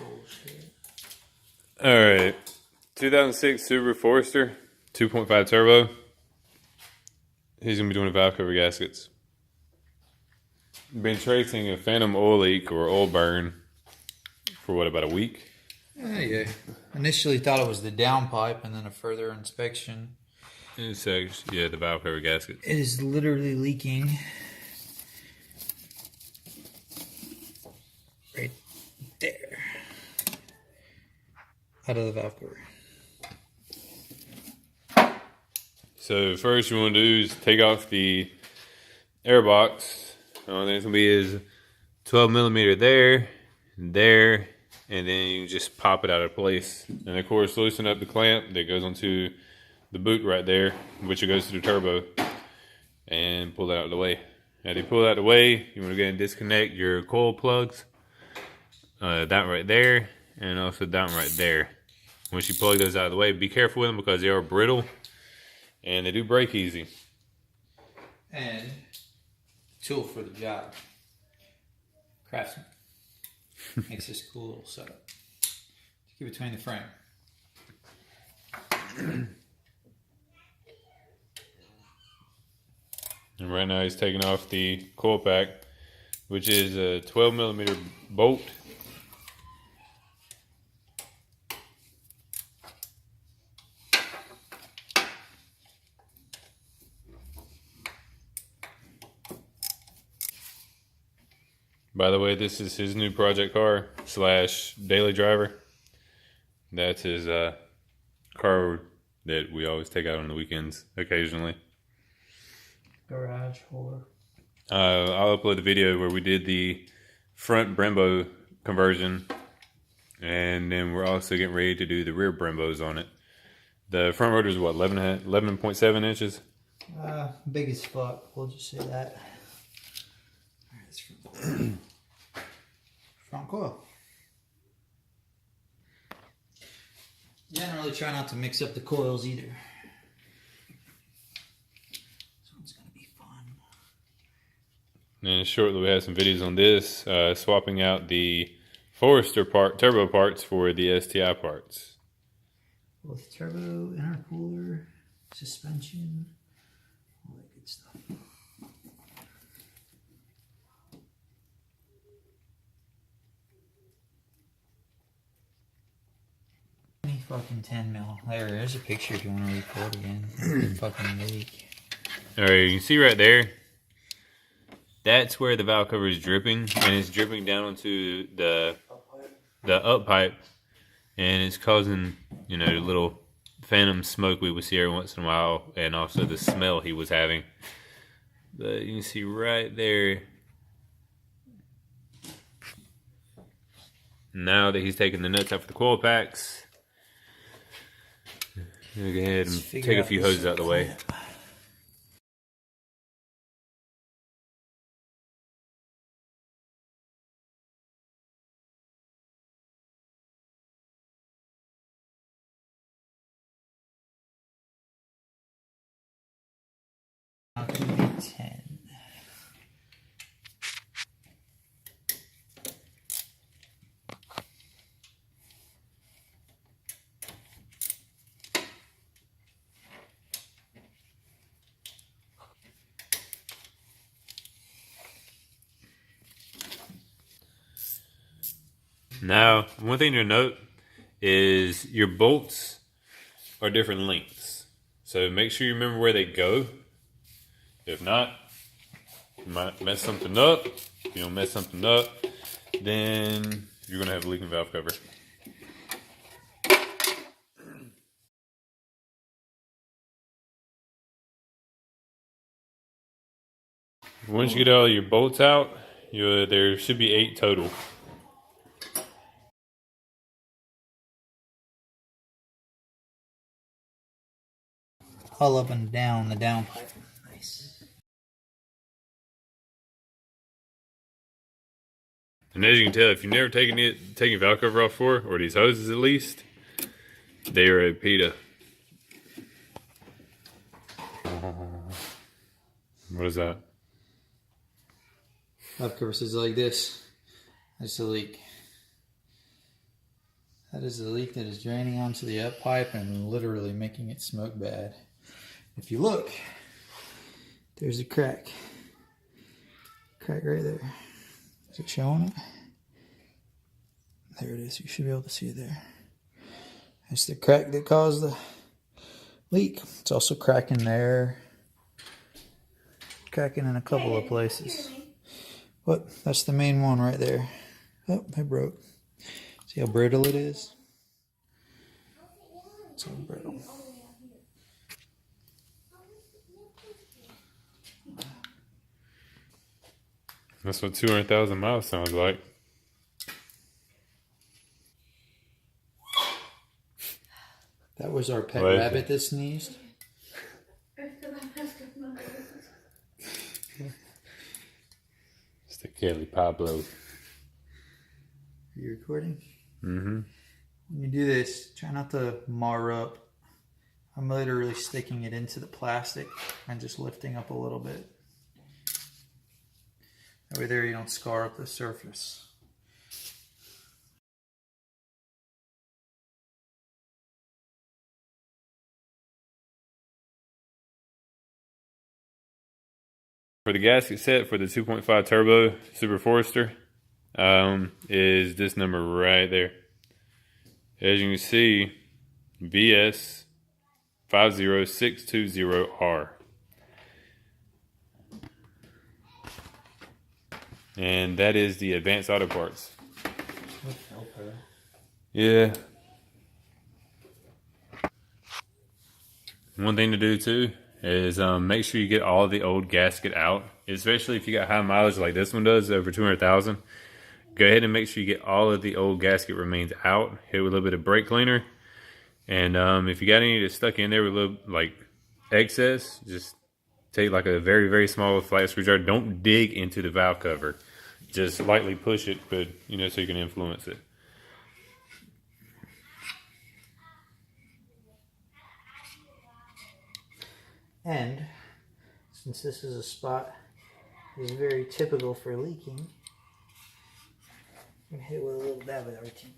bullshit. Alright. 2006 Subaru Forester, 2.5 turbo. He's going to be doing the valve cover gaskets. Been tracing a phantom oil leak or oil burn for what, about a week? Yeah. Initially thought it was the downpipe, and then a further inspection. It's actually, yeah, the valve cover gasket. It is literally leaking right there out of the valve cover. So first you want to do is take off the air box. The only thing it's going to be is 12 millimeter there, and then you just pop it out of place. And of course loosen up the clamp that goes onto the boot right there, which goes to the turbo, and pull that out of the way. Now to pull that out of the way, you want to go ahead and disconnect your coil plugs. That right there, and also that one right there. Once you plug those out of the way, be careful with them because they are brittle. And they do break easy. And tool for the job. Craftsman. Makes this cool little setup. To keep between the frame. And right now he's taking off the coil pack, which is a 12 millimeter bolt. By the way, this is his new project car / daily driver. That's his car that we always take out on the weekends occasionally. Garage whore. I'll upload the video where we did the front Brembo conversion, and then we're also getting ready to do the rear Brembos on it. The front rotor is what, 11.7 inches? Big as fuck, we'll just say that. Front coil. Generally try not to mix up the coils either. This one's gonna be fun. And shortly we have some videos on this, swapping out the Forester turbo parts for the STI parts. Both turbo, intercooler, suspension, all that good stuff. Fucking 10 mil. There's a picture if you want to record again. Fucking leak. Alright, you can see right there, that's where the valve cover is dripping, and it's dripping down onto the up pipe, and it's causing, you know, the little phantom smoke we would see every once in a while, and also the smell he was having. But you can see right there, now that he's taking the nuts out for the coil packs, go ahead and take a few hoses out of the way. How can we be 10? Now, one thing to note is your bolts are different lengths. So make sure you remember where they go. If not, you might mess something up. If you don't mess something up, then you're going to have a leaking valve cover. Once you get all your bolts out, there should be 8 total. All up and down the downpipe. Nice. And as you can tell, if you've never taken valve cover off before, or these hoses at least, they are a PETA. What is that? Valve cover says like this. That's a leak. That is the leak that is draining onto the up pipe and literally making it smoke bad. If you look, there's a crack. Crack right there. Is it showing it? There it is. You should be able to see it there. That's the crack that caused the leak. It's also cracking there. Cracking in a couple of places. What? That's the main one right there. Oh, it broke. See how brittle it is? It's all brittle. That's what 200,000 miles sounds like. That was our pet What? rabbit that sneezed. It's the Kelly Pablo. Are you recording? Mm-hmm. When you do this, try not to mar up. I'm literally sticking it into the plastic and just lifting up a little bit. That way there you don't scar up the surface. For the gasket set for the 2.5 turbo Super Forester, is this number right there. As you can see, BS 50620R. And that is the Advanced Auto Parts. Yeah. One thing to do too is make sure you get all the old gasket out, especially if you got high mileage like this one does, over 200,000. Go ahead and make sure you get all of the old gasket remains out. Hit with a little bit of brake cleaner, and if you got any that's stuck in there with a little like excess, just take like a very, very small flat screwdriver. Don't dig into the valve cover. Just lightly push it, but so you can influence it. And since this is a spot that is very typical for leaking, I'm gonna hit it with a little dab of RTV.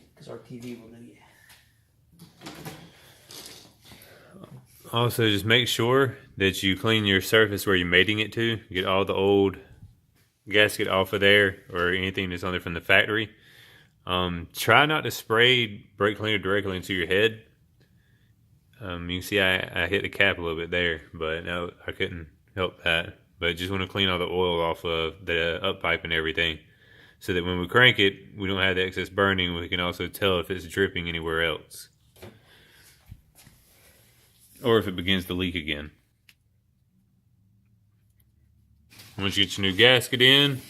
Because RTV will do you. Also, just make sure that you clean your surface where you're mating it to. Get all the old gasket off of there or anything that's on there from the factory. Try not to spray brake cleaner directly into your head. You can see I hit the cap a little bit there, but no, I couldn't help that. But just want to clean all the oil off of the up pipe and everything, so that when we crank it, we don't have the excess burning. We can also tell if it's dripping anywhere else, or if it begins to leak again. Once you get your new gasket in,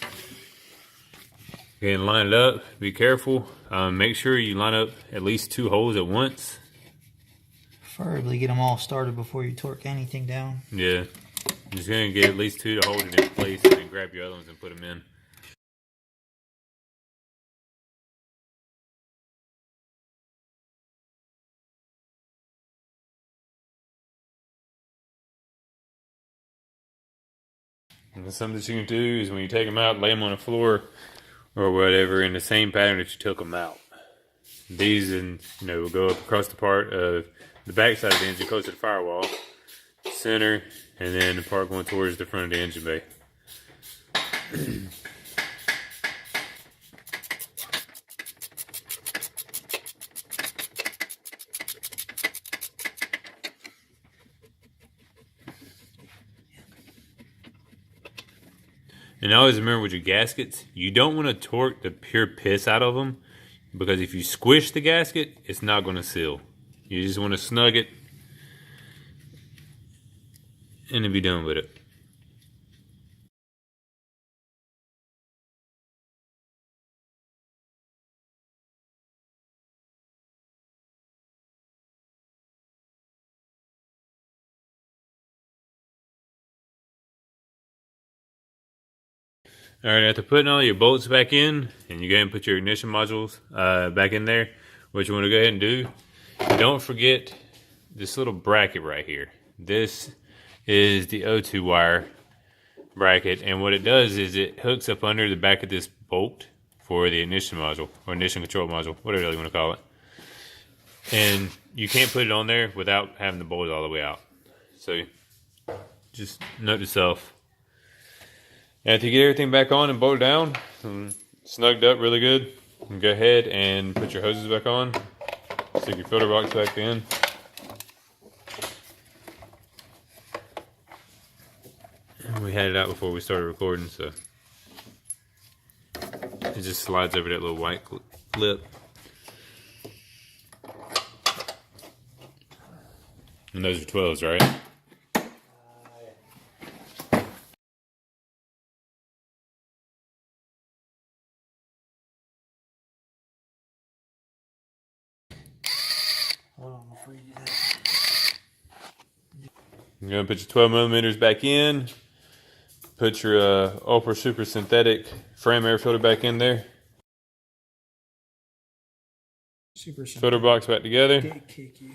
go ahead and line it up. Be careful. Make sure you line up at least 2 holes at once. Preferably get them all started before you torque anything down. Yeah. I'm just going to get at least 2 to hold it in place, and then grab your other ones and put them in. And something that you can do is when you take them out, lay them on the floor or whatever in the same pattern that you took them out. These will go up across the part of the back side of the engine close to the firewall, center, and then the part going towards the front of the engine bay. And always remember with your gaskets, you don't want to torque the pure piss out of them, because if you squish the gasket, it's not going to seal. You just want to snug it and then be done with it. Alright, after putting all your bolts back in, and you go ahead and put your ignition modules back in there, what you want to go ahead and do, don't forget this little bracket right here. This is the O2 wire bracket, and what it does is it hooks up under the back of this bolt, for the ignition module or ignition control module, whatever you want to call it. And you can't put it on there without having the bolt all the way out. So just note to self. And to get everything back on and bolted down, snugged up really good, you can go ahead and put your hoses back on. Stick your filter box back in. We had it out before we started recording, so it just slides over that little white clip. And those are 12s, right? Hold on before you do that. You're going to put your 12 millimeters back in. Put your Ultra Super Synthetic frame air filter back in there. Super Filter box back together. kick you.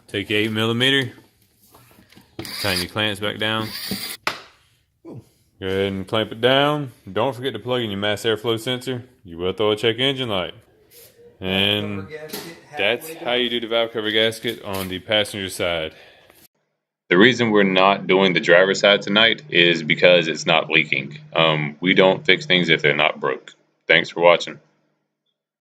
Take your 8 millimeter. Tighten your clamps back down. Ooh. Go ahead and clamp it down. Don't forget to plug in your mass airflow sensor. You will throw a check engine light. And that's how you do the valve cover gasket on the passenger side. The reason we're not doing the driver's side tonight is because it's not leaking. We don't fix things if they're not broke. Thanks for watching.